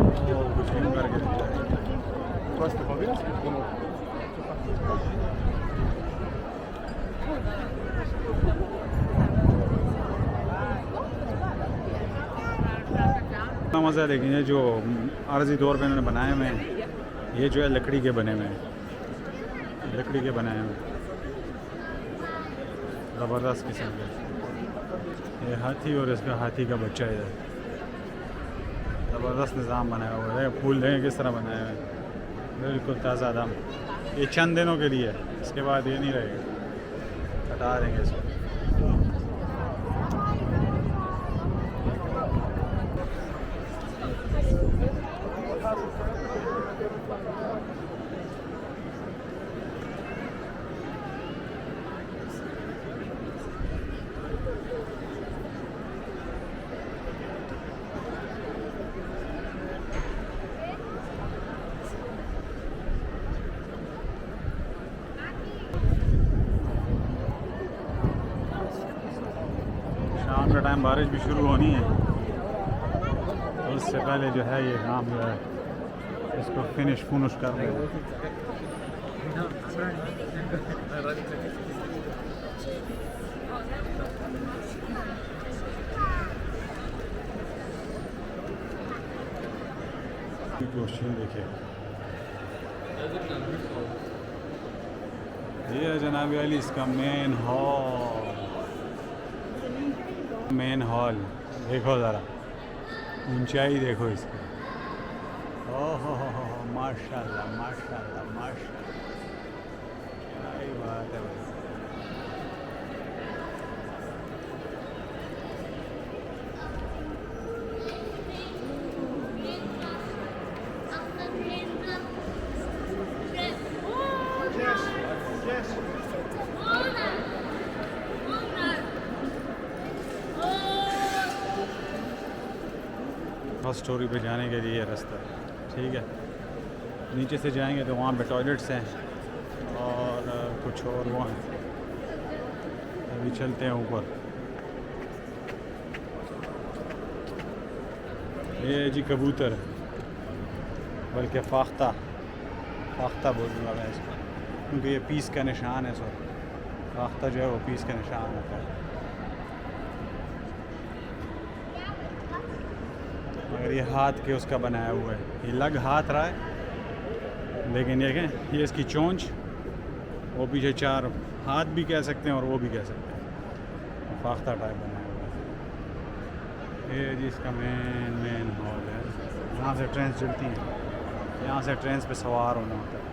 कुछ यूँ करके दिखता है। इतना मज़ा है, लेकिन ये जो आर्जी तौर पे इन्होंने बनाए हुए हैं, ये जो है लकड़ी के बने हुए हैं, लकड़ी के बनाए हुए हैं, ज़बरदस्त किस्म के। ये हाथी और इसका हाथी का बच्चा इधर, ज़बरदस्त निज़ाम बनाया हुआ है। फूल देखें किस तरह बनाए हुए हैं, बिल्कुल ताज़ा दम। ये चंद दिनों के लिए, इसके बाद ये नहीं रहेगा, हटा देंगे इसको। शाम का टाइम बारिश भी शुरू होनी है, तो उससे पहले जो है ये काम जो है इसको फिनिश कर दें। क्वेश्चन देखिए, ये है जनाब अली इसका मेन हॉल। देखो ज़रा ऊंचाई देखो इसकी, ओहो हो माशाल्लाह माशाल्लाह माशाल्लाह, क्या ही बात है भाई। फर्स्ट स्टोरी पे जाने के लिए रास्ता, ठीक है। नीचे से जाएंगे तो वहाँ पे टॉयलेट्स हैं और कुछ और वो हैं। अभी चलते हैं ऊपर। ये है जी कबूतर, बल्कि फाख्ता बोल दूँगा मैं इसको, क्योंकि ये पीस का निशान है। सो फाख्ता जो है वो पीस का निशान होता है। मगर ये हाथ के उसका बनाया हुआ है, ये लग हाथ रहा है, लेकिन देखें ये इसकी चोंच, वो पीछे चार हाथ भी कह सकते हैं और वो भी कह सकते हैं, फाख्ता टाइप बनाया हुआ है। ये जी इसका मेन हॉल है। यहाँ से ट्रेन चलती हैं, यहाँ से ट्रेन पे सवार होना होता है।